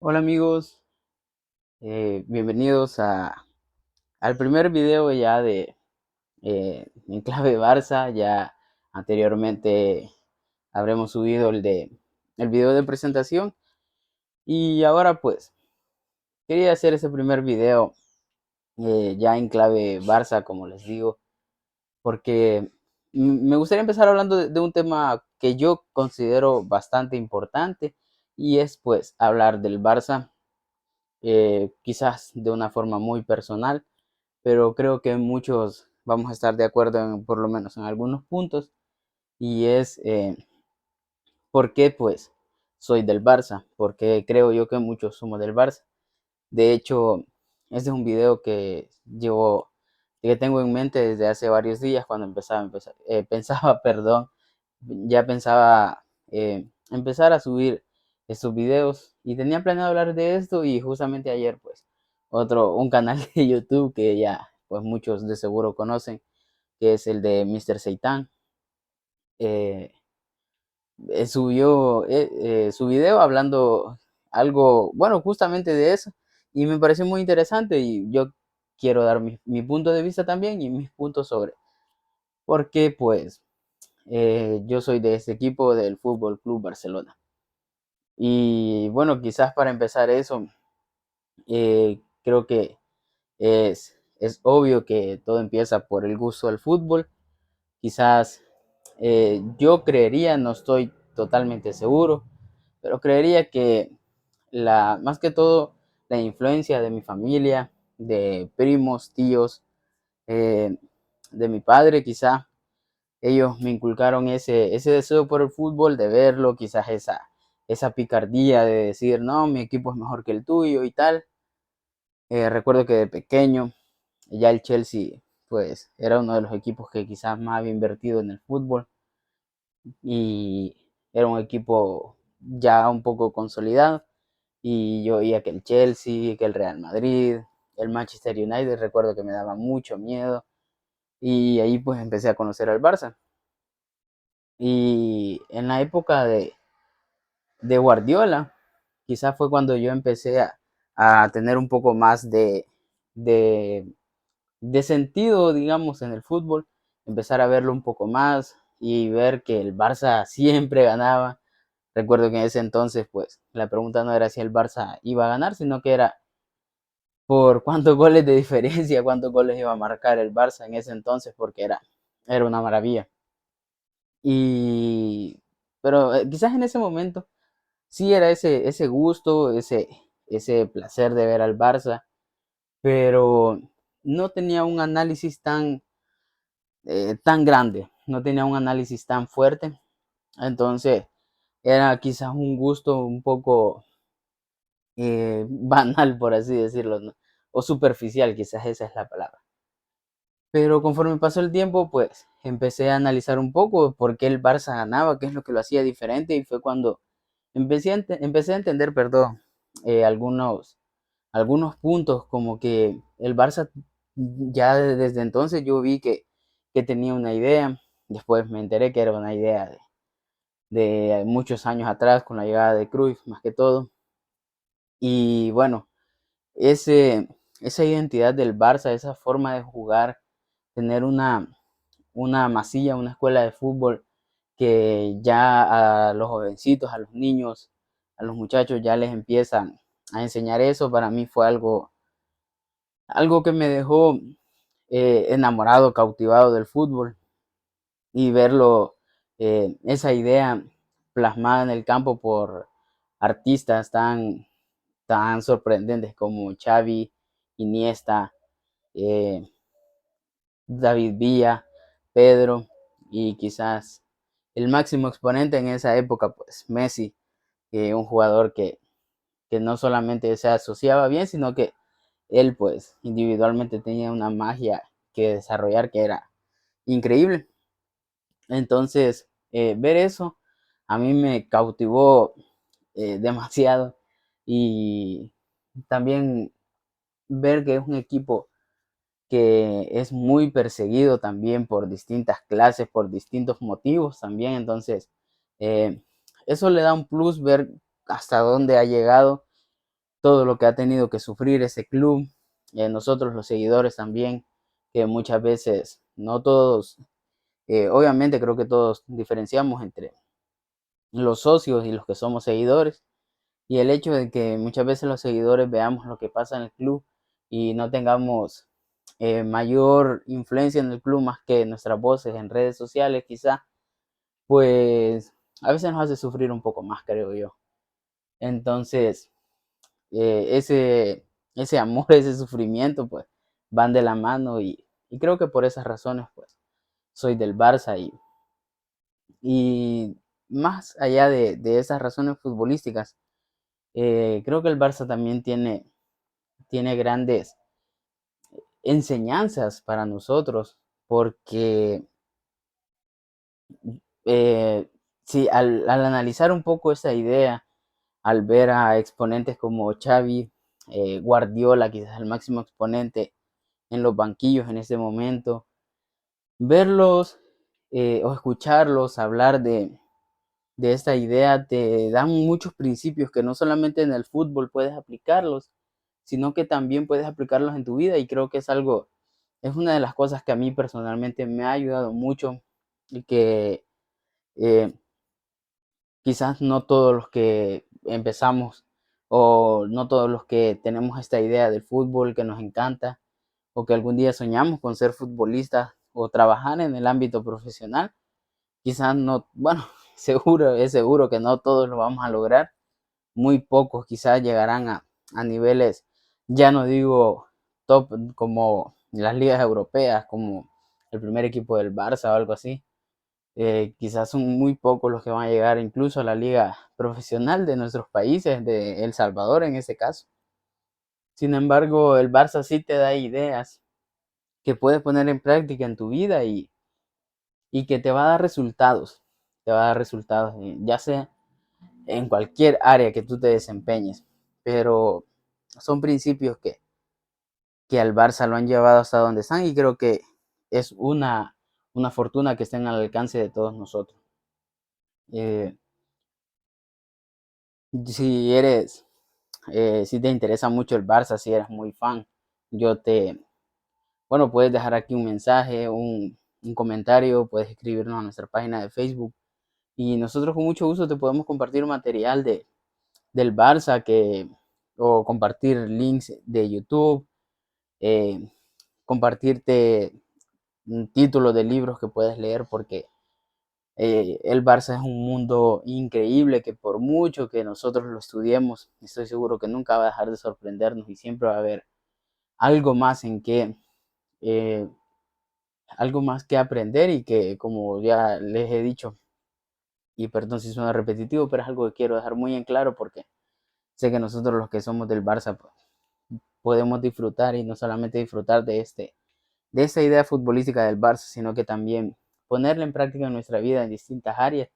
Hola amigos, bienvenidos al primer video ya de en clave Barça. Ya anteriormente habremos subido el video de presentación y ahora pues quería hacer ese primer video ya en clave Barça, como les digo, porque me gustaría empezar hablando de un tema que yo considero bastante importante, y es pues hablar del Barça, quizás de una forma muy personal, pero creo que muchos vamos a estar de acuerdo en, por lo menos en algunos puntos, y es por qué pues soy del Barça, porque creo yo que muchos somos del Barça. De hecho, este es un video que tengo en mente desde hace varios días. Cuando pensaba, perdón, ya pensaba empezar a subir estos videos, y tenía planeado hablar de esto. Y justamente ayer pues un canal de YouTube que ya pues muchos de seguro conocen, que es el de Mr. Seitan, eh, subió su video hablando algo, bueno, justamente de eso, y me pareció muy interesante. Y yo quiero dar mi punto de vista también, y mis puntos sobre por qué pues yo soy de este equipo del Fútbol Club Barcelona. Y bueno, quizás para empezar eso, creo que es obvio que todo empieza por el gusto al fútbol. Quizás yo creería, no estoy totalmente seguro, pero creería que más que todo la influencia de mi familia, de primos, tíos, eh, de mi padre, quizá ellos me inculcaron ese deseo por el fútbol, de verlo, quizás esa picardía de decir, no, mi equipo es mejor que el tuyo y tal. Recuerdo que de pequeño ya el Chelsea pues era uno de los equipos que quizás más había invertido en el fútbol, y era un equipo ya un poco consolidado. Y yo veía que el Chelsea, que el Real Madrid, el Manchester United, recuerdo que me daba mucho miedo. Y ahí pues empecé a conocer al Barça. Y en la época de Guardiola, quizás fue cuando yo empecé a tener un poco más de, de sentido, digamos, en el fútbol. Empezar a verlo un poco más y ver que el Barça siempre ganaba. Recuerdo que en ese entonces, pues, la pregunta no era si el Barça iba a ganar, sino que era por cuántos goles de diferencia, cuántos goles iba a marcar el Barça en ese entonces, porque era una maravilla. Y, pero quizás en ese momento sí era ese gusto, ese placer de ver al Barça, pero no tenía un análisis tan grande, no tenía un análisis tan fuerte. Entonces era quizás un gusto un poco banal, por así decirlo, ¿no? O superficial, quizás esa es la palabra. Pero conforme pasó el tiempo, pues empecé a analizar un poco por qué el Barça ganaba, qué es lo que lo hacía diferente, y fue cuando empecé a entender, perdón, algunos puntos, como que el Barça ya desde entonces yo vi que tenía una idea. Después me enteré que era una idea de muchos años atrás, con la llegada de Cruyff más que todo. Y bueno, ese, esa identidad del Barça, esa forma de jugar, tener una masilla, una escuela de fútbol que ya a los jovencitos, a los niños, a los muchachos ya les empiezan a enseñar eso. Para mí fue algo que me dejó enamorado, cautivado del fútbol, y verlo, esa idea plasmada en el campo por artistas tan sorprendentes como Xavi, Iniesta, eh, David Villa, Pedro, y quizás el máximo exponente en esa época, pues Messi, un jugador que no solamente se asociaba bien, sino que él pues individualmente tenía una magia que desarrollar que era increíble. Entonces, ver eso a mí me cautivó demasiado. Y también ver que es un equipo que es muy perseguido también por distintas clases, por distintos motivos también. Entonces, eh, eso le da un plus ver hasta dónde ha llegado, todo lo que ha tenido que sufrir ese club, nosotros los seguidores también, que muchas veces no todos, obviamente creo que todos diferenciamos entre los socios y los que somos seguidores, y el hecho de que muchas veces los seguidores veamos lo que pasa en el club y no tengamos mayor influencia en el club más que nuestras voces en redes sociales quizá, pues a veces nos hace sufrir un poco más, creo yo. Entonces, ese amor, ese sufrimiento, pues van de la mano y creo que por esas razones, pues soy del Barça y más allá de esas razones futbolísticas, creo que el Barça también tiene grandes enseñanzas para nosotros, porque eh, sí, al analizar un poco esa idea, al ver a exponentes como Xavi, Guardiola, quizás el máximo exponente en los banquillos en ese momento, verlos o escucharlos hablar de esta idea te dan muchos principios que no solamente en el fútbol puedes aplicarlos, sino que también puedes aplicarlos en tu vida y creo que es una de las cosas que a mí personalmente me ha ayudado mucho y que eh, quizás no todos los que empezamos o no todos los que tenemos esta idea del fútbol que nos encanta o que algún día soñamos con ser futbolistas o trabajar en el ámbito profesional, quizás no, bueno, es seguro que no todos lo vamos a lograr, muy pocos quizás llegarán a niveles, ya no digo top como las ligas europeas, como el primer equipo del Barça o algo así. Quizás son muy pocos los que van a llegar incluso a la liga profesional de nuestros países, de El Salvador en ese caso. Sin embargo, el Barça sí te da ideas que puedes poner en práctica en tu vida y que te va a dar resultados. Te va a dar resultados, ya sea en cualquier área que tú te desempeñes. Pero son principios que al Barça lo han llevado hasta donde están y creo que es una fortuna que estén al alcance de todos nosotros. Eh, si eres, si te interesa mucho el Barça, si eres muy fan, yo te, bueno, puedes dejar aquí un mensaje, un comentario, puedes escribirnos a nuestra página de Facebook y nosotros con mucho gusto te podemos compartir material del Barça o compartir links de YouTube, eh, compartirte títulos de libros que puedes leer porque el Barça es un mundo increíble que por mucho que nosotros lo estudiemos, estoy seguro que nunca va a dejar de sorprendernos y siempre va a haber algo más eh, algo más que aprender y que como ya les he dicho, y perdón si suena repetitivo, pero es algo que quiero dejar muy en claro porque sé que nosotros los que somos del Barça pues, podemos disfrutar y no solamente disfrutar de esa idea futbolística del Barça, sino que también ponerla en práctica en nuestra vida en distintas áreas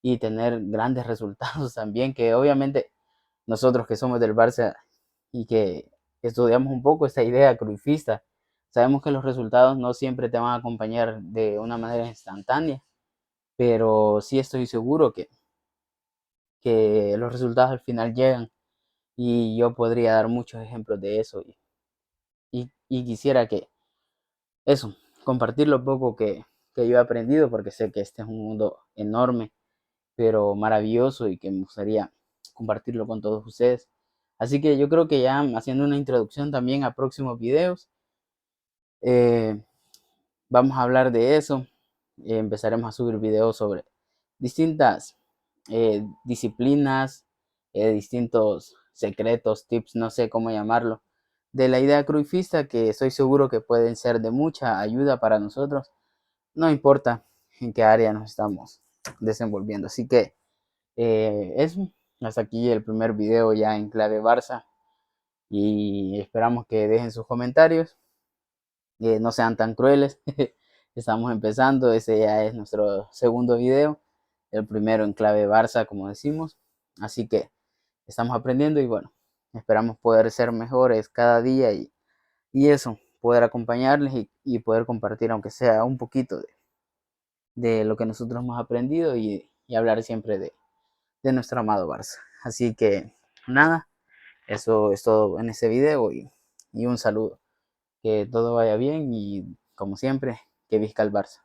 y tener grandes resultados también, que obviamente nosotros que somos del Barça y que estudiamos un poco esta idea cruifista, sabemos que los resultados no siempre te van a acompañar de una manera instantánea, pero sí estoy seguro que los resultados al final llegan y yo podría dar muchos ejemplos de eso y quisiera que eso, compartir lo poco que yo he aprendido porque sé que este es un mundo enorme pero maravilloso y que me gustaría compartirlo con todos ustedes. Así que yo creo que ya haciendo una introducción también a próximos videos, eh, vamos a hablar de eso. Empezaremos a subir videos sobre distintas disciplinas, distintos secretos, tips, no sé cómo llamarlo, de la idea cruifista que estoy seguro que pueden ser de mucha ayuda para nosotros, no importa en qué área nos estamos desenvolviendo. Así que eso, hasta aquí el primer video ya en clave Barça y esperamos que dejen sus comentarios, no sean tan crueles, estamos empezando, ese ya es nuestro segundo video, el primero en clave Barça como decimos, así que estamos aprendiendo y bueno, esperamos poder ser mejores cada día y eso, poder acompañarles y poder compartir aunque sea un poquito de lo que nosotros hemos aprendido y hablar siempre de nuestro amado Barça. Así que nada, Eso es todo en ese video y un saludo. Que todo vaya bien y como siempre, que visca el Barça.